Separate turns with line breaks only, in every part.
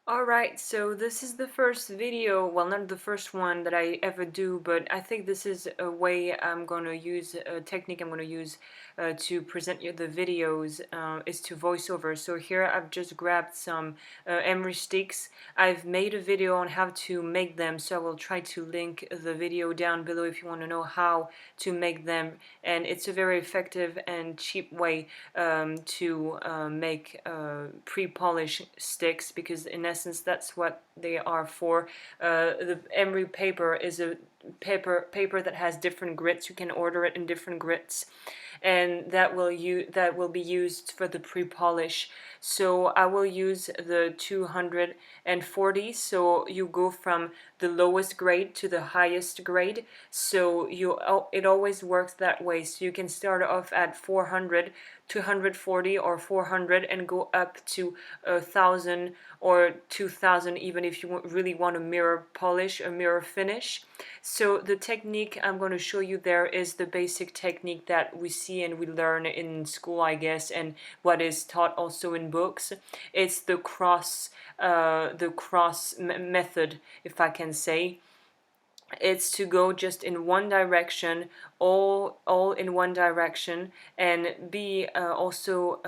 Alright, so this is the first video, well, not the first one that I ever do, but I think this is a way I'm going to use, a technique I'm going to use to present you the videos, is to voiceover. So here I've just grabbed some emery sticks. I've made a video on how to make them, so I will try to link the video down below if you want to know how to make them. And it's a very effective and cheap way to make pre-polish sticks, because in essence that's what they are for. The emery paper is a paper that has different grits. You can order it in different grits, and that will be used for the pre-polish. So I will use the 240. So you go from the lowest grade to the highest grade. So it always works that way. So you can start off at 400, 240 or 400 and go up to 1,000 or 2,000, even if you really want a mirror polish, a mirror finish. So the technique I'm going to show you there is the basic technique that we see and we learn in school, I guess, and what is taught also in books. It's the cross method, if I can say. It's to go just in one direction, all in one direction, and be also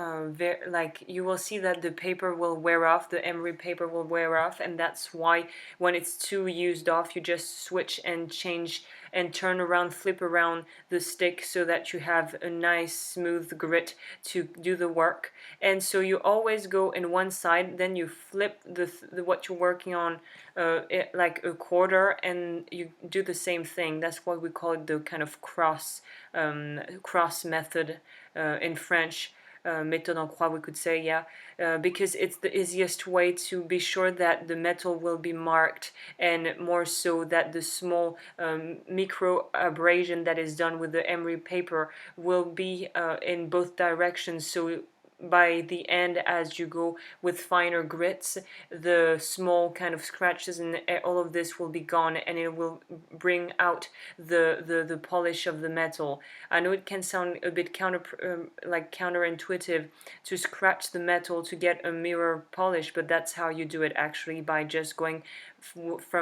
like you will see that the paper will wear off, the emery paper will wear off, and that's why when it's too used off you just switch and change and turn around, flip around the stick so that you have a nice smooth grit to do the work. And so you always go in one side, then you flip the what you're working on like a quarter, and you do the same thing. That's why we call it the kind of cross method in French. Méthode en croix, we could say, yeah, because it's the easiest way to be sure that the metal will be marked, and more so that the small micro abrasion that is done with the emery paper will be in both directions. So by the end, as you go with finer grits, the small kind of scratches and all of this will be gone, and it will bring out the polish of the metal. I know it can sound a bit counterintuitive to scratch the metal to get a mirror polish, but that's how you do it actually, by just going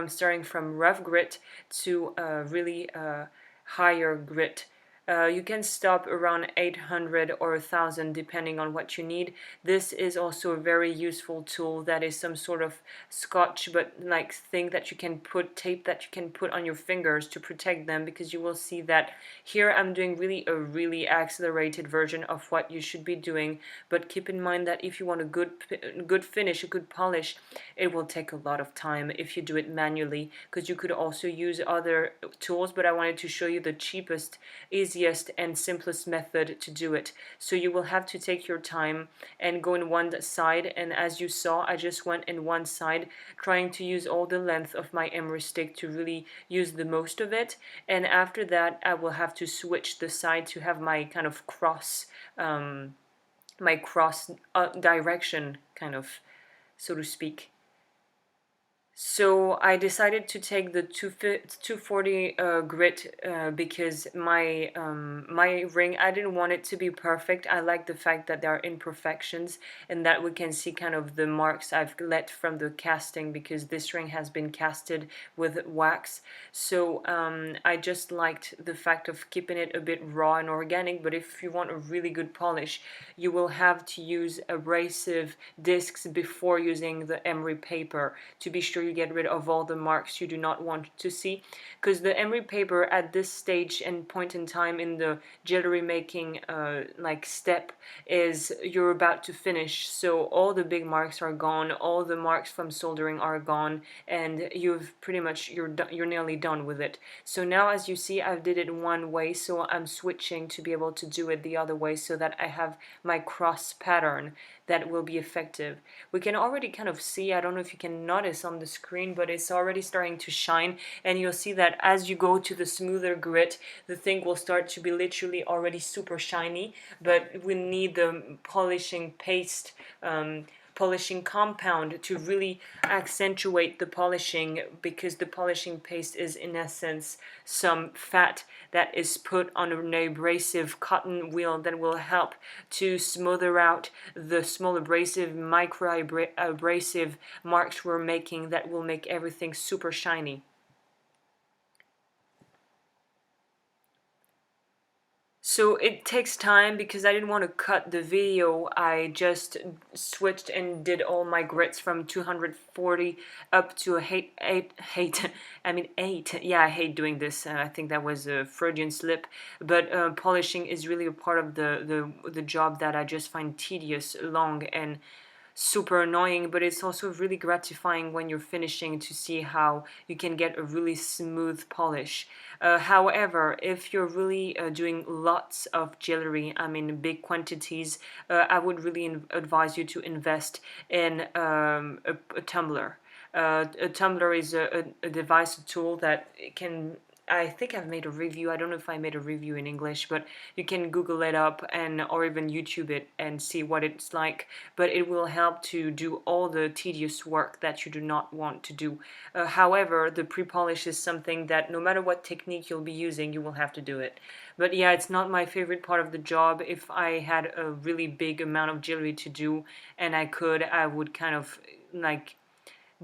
starting from rough grit to really higher grit. You can stop around 800 or 1,000 depending on what you need. This is also a very useful tool that is some sort of scotch, but like thing that you can put, tape that you can put on your fingers to protect them, because you will see that here I'm doing a really accelerated version of what you should be doing. But keep in mind that if you want a good finish, a good polish, it will take a lot of time if you do it manually, because you could also use other tools, but I wanted to show you the cheapest, easiest and simplest method to do it. So you will have to take your time and go in one side, and as you saw, I just went in one side, trying to use all the length of my emery stick to really use the most of it. And after that I will have to switch the side to have my kind of cross direction, kind of, so to speak. So I decided to take the 240 grit because my ring, I didn't want it to be perfect. I like the fact that there are imperfections and that we can see kind of the marks I've let from the casting, because this ring has been casted with wax. So I just liked the fact of keeping it a bit raw and organic. But if you want a really good polish, you will have to use abrasive discs before using the emery paper to be sure you get rid of all the marks you do not want to see, because the emery paper at this stage and point in time in the jewelry making like step is you're about to finish, so all the big marks are gone, all the marks from soldering are gone, and you've pretty much you're nearly done with it. So now, as you see, I did it one way, so I'm switching to be able to do it the other way so that I have my cross pattern that will be effective. We can already kind of see, I don't know if you can notice on the screen, but it's already starting to shine, and you'll see that as you go to the smoother grit, the thing will start to be literally already super shiny, but we need the polishing paste polishing compound to really accentuate the polishing, because the polishing paste is in essence some fat that is put on an abrasive cotton wheel that will help to smother out the small abrasive, micro abrasive marks we're making, that will make everything super shiny. So it takes time because I didn't want to cut the video. I just switched and did all my grits from 240 up to a I mean 8. Yeah, I hate doing this. I think that was a Freudian slip. But polishing is really a part of the job that I just find tedious, long, and super annoying, but it's also really gratifying when you're finishing to see how you can get a really smooth polish. However, if you're really doing lots of jewelry, I mean big quantities, I would really advise you to invest in a tumbler. A tumbler is a device, a tool that can, I think I've made a review. I don't know if I made a review in English, but you can Google it up and or even YouTube it and see what it's like. But it will help to do all the tedious work that you do not want to do. However, the pre-polish is something that no matter what technique you'll be using, you will have to do it. But yeah, it's not my favorite part of the job. If I had a really big amount of jewelry to do and I would kind of like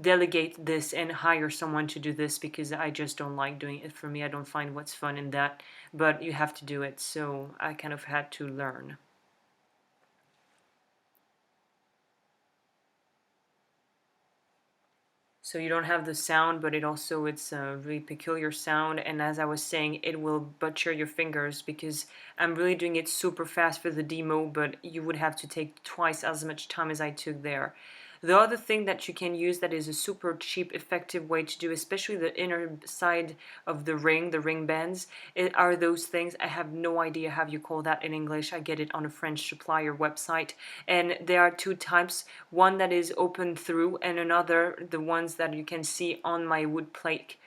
delegate this and hire someone to do this, because I just don't like doing it. For me, I don't find what's fun in that, but you have to do it, so I kind of had to learn. So you don't have the sound, but it's a really peculiar sound, and as I was saying, it will butcher your fingers, because I'm really doing it super fast for the demo, but you would have to take twice as much time as I took there. The other thing that you can use that is a super cheap, effective way to do, especially the inner side of the ring bands, are those things. I have no idea how you call that in English. I get it on a French supplier website. And there are two types. One that is open through, and another, the ones that you can see on my wood plate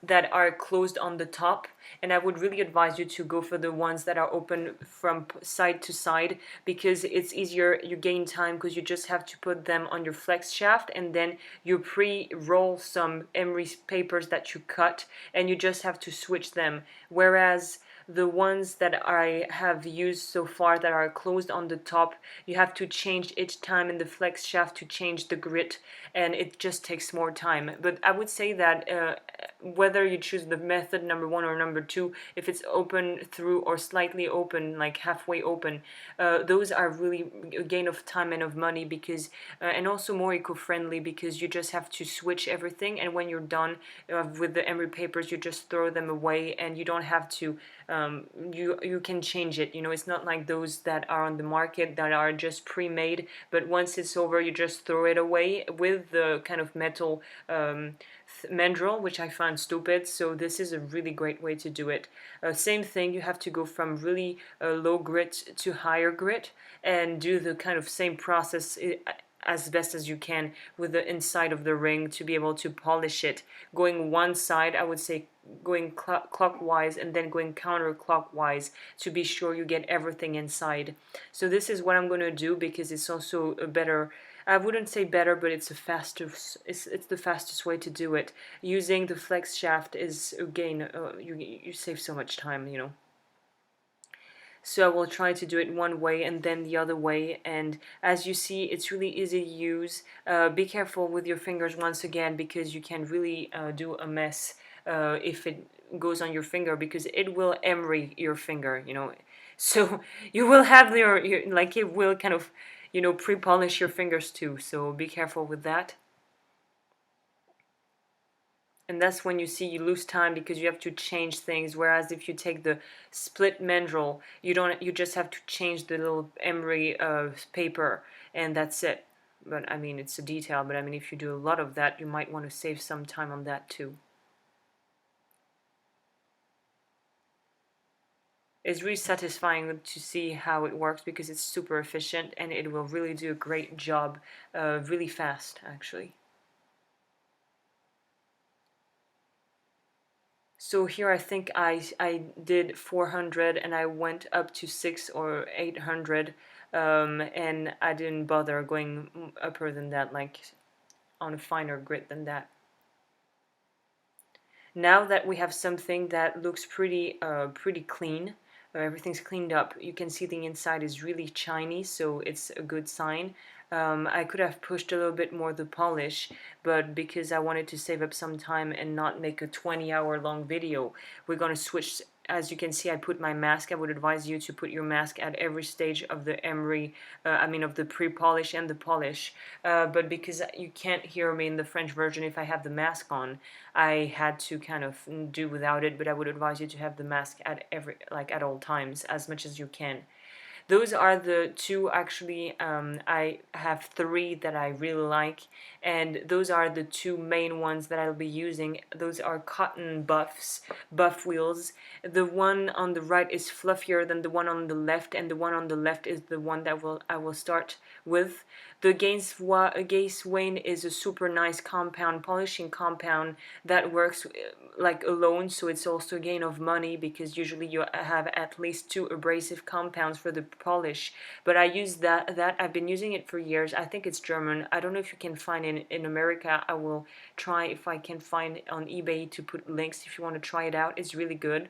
that are closed on the top, and I would really advise you to go for the ones that are open from side to side, because it's easier. You gain time because you just have to put them on your flex shaft, and then you pre-roll some emery papers that you cut, and you just have to switch them. Whereas the ones that I have used so far that are closed on the top, you have to change each time in the flex shaft to change the grit, and it just takes more time. But I would say that whether you choose the method number 1 or number 2, if it's open through or slightly open, like halfway open, those are really a gain of time and of money, because and also more eco-friendly, because you just have to switch everything, and when you're done with the emery papers, you just throw them away, and you don't have to you can change it. It's not like those that are on the market that are just pre-made, but once it's over, you just throw it away with the kind of metal mandrel, which I find stupid. So this is a really great way to do it. Same thing, you have to go from really low grit to higher grit, and do the kind of same process as best as you can with the inside of the ring to be able to polish it. Going one side, I would say going clockwise, and then going counterclockwise to be sure you get everything inside. So this is what I'm going to do, because it's also a better, I wouldn't say better, but it's it's the fastest way to do it. Using the flex shaft is, again, you save so much time. So I will try to do it one way and then the other way, and as you see, it's really easy to use. Be careful with your fingers once again, because you can really do a mess if it goes on your finger, because it will emery your finger. So you will have your like, it will kind of pre-polish your fingers too, so be careful with that. And that's when you see you lose time, because you have to change things. Whereas if you take the split mandrel, you just have to change the little emery paper, and that's it. But I mean, it's a detail, but I mean, if you do a lot of that, you might want to save some time on that too. It's really satisfying to see how it works, because it's super efficient, and it will really do a great job really fast, actually. So here I think I did 400, and I went up to 600 or 800. and I didn't bother going upper than that, like on a finer grit than that. Now that we have something that looks pretty clean, everything's cleaned up, you can see the inside is really shiny, so it's a good sign. I could have pushed a little bit more the polish, but because I wanted to save up some time and not make a 20-hour long video, we're going to switch. As you can see, I put my mask. I would advise you to put your mask at every stage of the emery, of the pre-polish and the polish. But because you can't hear me in the French version if I have the mask on, I had to kind of do without it. But I would advise you to have the mask at at all times, as much as you can. Those are the two, actually. I have three that I really like, and those are the two main ones that I'll be using. Those are cotton buff wheels. The one on the right is fluffier than the one on the left, and the one on the left is the one that I will start with. The Gaze-Wayne is a super nice compound, polishing compound that works like alone, so it's also a gain of money because usually you have at least 2 abrasive compounds for the polish. But I use that I've been using it for years. I think it's German. I don't know if you can find it in America. I will try if I can find it on eBay to put links if you want to try it out. It's really good.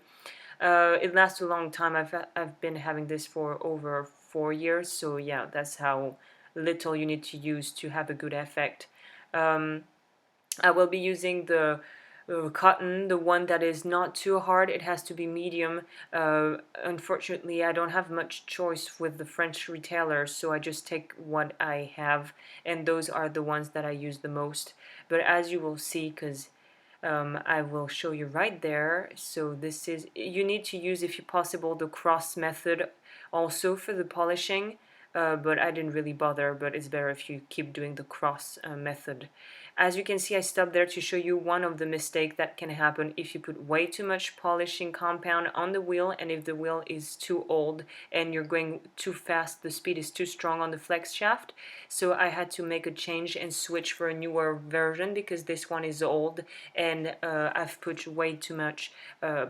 It lasts a long time. I've been having this for over 4 years, so yeah, that's how little you need to use to have a good effect. I will be using the cotton, the one that is not too hard. It has to be medium. Unfortunately, I don't have much choice with the French retailers, so I just take what I have, and those are the ones that I use the most. But as you will see, because I will show you right there. So this is, you need to use, if possible, the cross method also for the polishing, but I didn't really bother, but it's better if you keep doing the cross method. As you can see, I stopped there to show you one of the mistakes that can happen if you put way too much polishing compound on the wheel, and if the wheel is too old and you're going too fast, the speed is too strong on the flex shaft. So I had to make a change and switch for a newer version because this one is old, and I've put way too much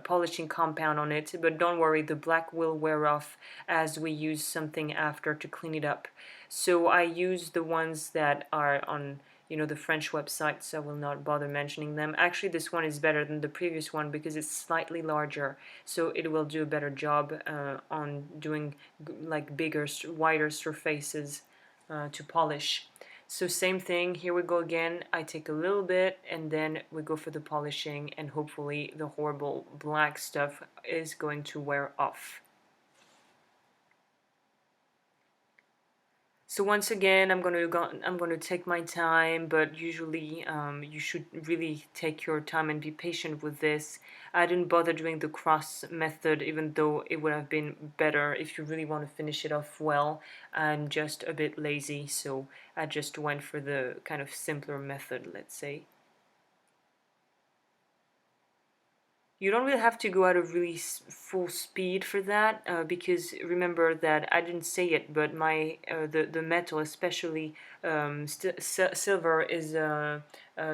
polishing compound on it. But don't worry, the black will wear off as we use something after to clean it up. So I use the ones that are on the French website, so I will not bother mentioning them. Actually, this one is better than the previous one because it's slightly larger, so it will do a better job on doing like bigger, wider surfaces to polish. So same thing, here we go again. I take a little bit and then we go for the polishing, and hopefully the horrible black stuff is going to wear off. So once again, I'm going to take my time, but usually you should really take your time and be patient with this. I didn't bother doing the cross method, even though it would have been better if you really want to finish it off well. I'm just a bit lazy, so I just went for the kind of simpler method, let's say. You don't really have to go at a really full speed for that, because remember that I didn't say it, but the metal, especially silver, is a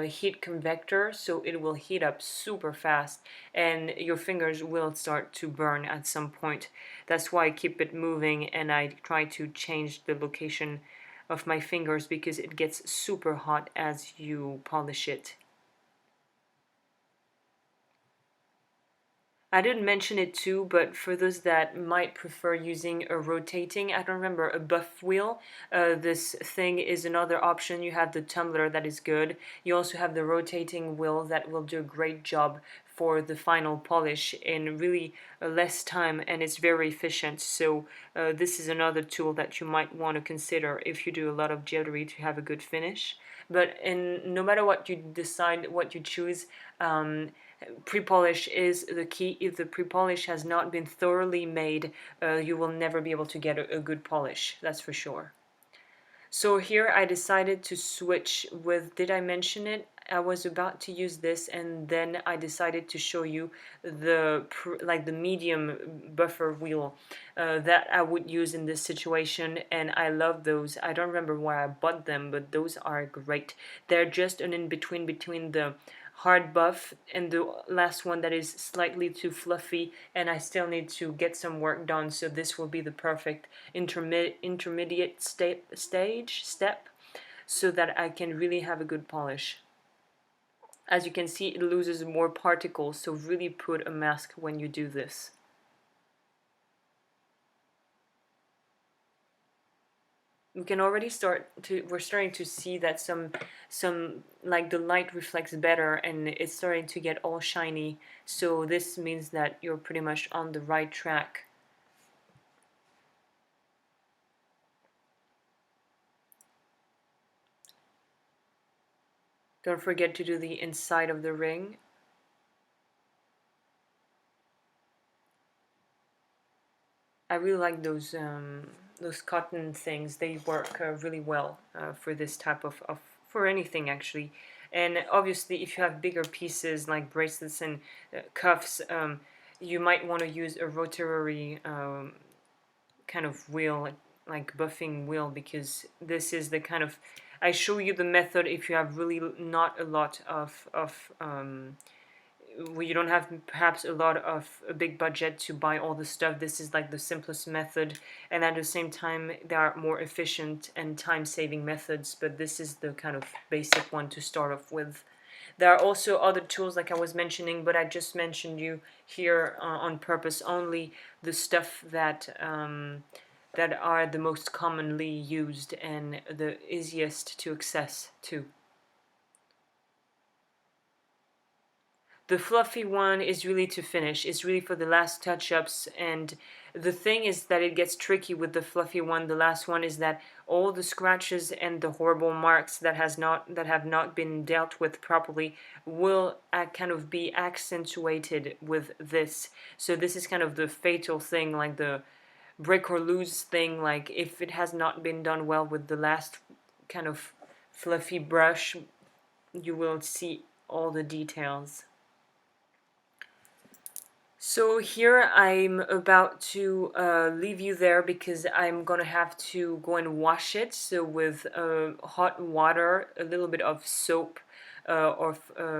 heat convector, so it will heat up super fast, and your fingers will start to burn at some point. That's why I keep it moving, and I try to change the location of my fingers because it gets super hot as you polish it. I didn't mention it too, but for those that might prefer using a rotating, I don't remember, a buff wheel, this thing is another option. You have the tumbler that is good. You also have the rotating wheel that will do a great job for the final polish in really less time, and it's very efficient. So this is another tool that you might want to consider if you do a lot of jewelry to have a good finish. But no matter what you decide, what you choose, pre-polish is the key. If the pre-polish has not been thoroughly made, you will never be able to get a good polish, that's for sure. So here I decided to switch with, did I mention it? I was about to use this, and then I decided to show you the medium buffer wheel that I would use in this situation, and I love those. I don't remember where I bought them, but those are great. They're just an in-between between the hard buff, and the last one that is slightly too fluffy, and I still need to get some work done, so this will be the perfect intermediate step so that I can really have a good polish. As you can see, it loses more particles, so really put a mask when you do this. We can already we're starting to see that some like the light reflects better and it's starting to get all shiny, so this means that you're pretty much on the right track. Don't forget to do the inside of the ring. I really like those cotton things. They work really well for this type of for anything actually. And obviously, if you have bigger pieces like bracelets and cuffs, you might want to use a rotary kind of wheel, like buffing wheel, because this is the kind of, I show you the method if you have really not a lot of you don't have perhaps a lot of a big budget to buy all the stuff. This is like the simplest method, and at the same time there are more efficient and time-saving methods, but this is the kind of basic one to start off with. There are also other tools like I was mentioning, but I just mentioned you here on purpose, only the stuff that that are the most commonly used and the easiest to access to. The fluffy one is really to finish. It's really for the last touch-ups, and the thing is that it gets tricky with the fluffy one. The last one is that all the scratches and the horrible marks that have not been dealt with properly will kind of be accentuated with this. So this is kind of the fatal thing, like the break or lose thing. Like if it has not been done well with the last kind of fluffy brush, you will see all the details. So here I'm about to leave you there because I'm gonna have to go and wash it. So with hot water, a little bit of soap, or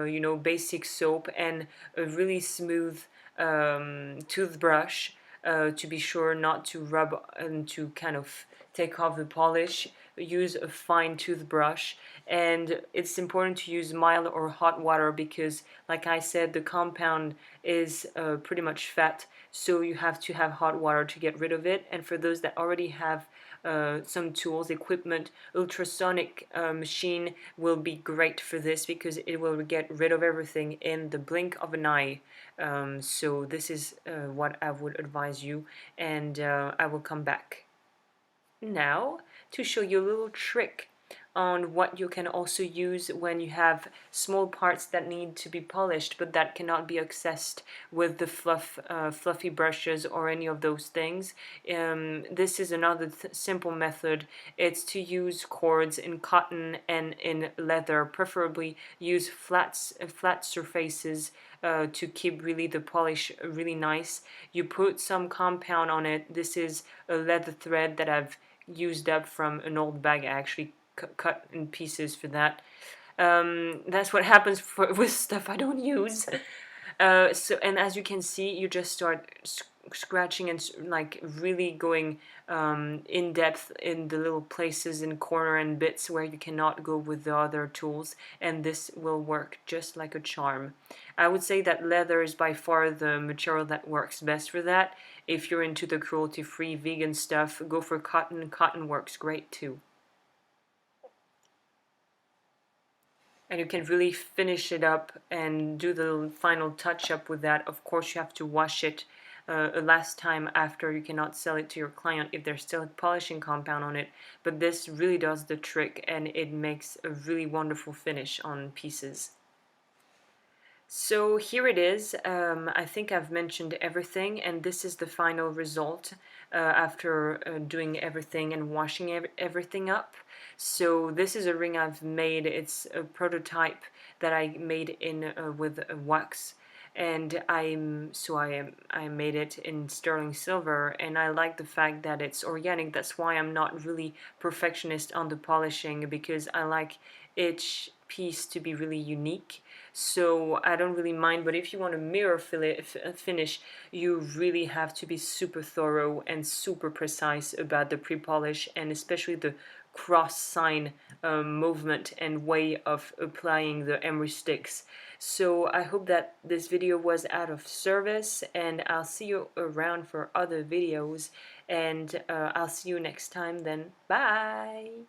you know, basic soap, and a really smooth toothbrush to be sure not to rub and to kind of take off the polish. Use a fine toothbrush, and it's important to use mild or hot water because, like I said, the compound is pretty much fat, so you have to have hot water to get rid of it. And for those that already have some tools, equipment, ultrasonic machine will be great for this because it will get rid of everything in the blink of an eye. So this is what I would advise you, and I will come back now to show you a little trick on what you can also use when you have small parts that need to be polished but that cannot be accessed with the fluffy brushes or any of those things. This is another simple method. It's to use cords in cotton and in leather. Preferably use flat surfaces to keep really the polish really nice. You put some compound on it. This is a leather thread that I've used up from an old bag. I actually cut in pieces for that. That's what happens with stuff I don't use. So, and as you can see, you just start scratching and like really going in depth in the little places in corner and bits where you cannot go with the other tools, and this will work just like a charm. I would say that leather is by far the material that works best for that. If you're into the cruelty-free vegan stuff, go for cotton. Cotton works great too. And you can really finish it up and do the final touch up with that. Of course, you have to wash it a last time after. You cannot sell it to your client if there's still a polishing compound on it, but this really does the trick and it makes a really wonderful finish on pieces. So here it is. I think I've mentioned everything, and this is the final result after doing everything and washing everything up. So this is a ring I've made. It's a prototype that I made in with wax, and I made it in sterling silver, and I like the fact that it's organic. That's why I'm not really perfectionist on the polishing, because I like piece to be really unique, so I don't really mind. But if you want a mirror finish, you really have to be super thorough and super precise about the pre-polish, and especially the cross sign movement and way of applying the emery sticks. So I hope that this video was out of service, and I'll see you around for other videos, and I'll see you next time then. Bye!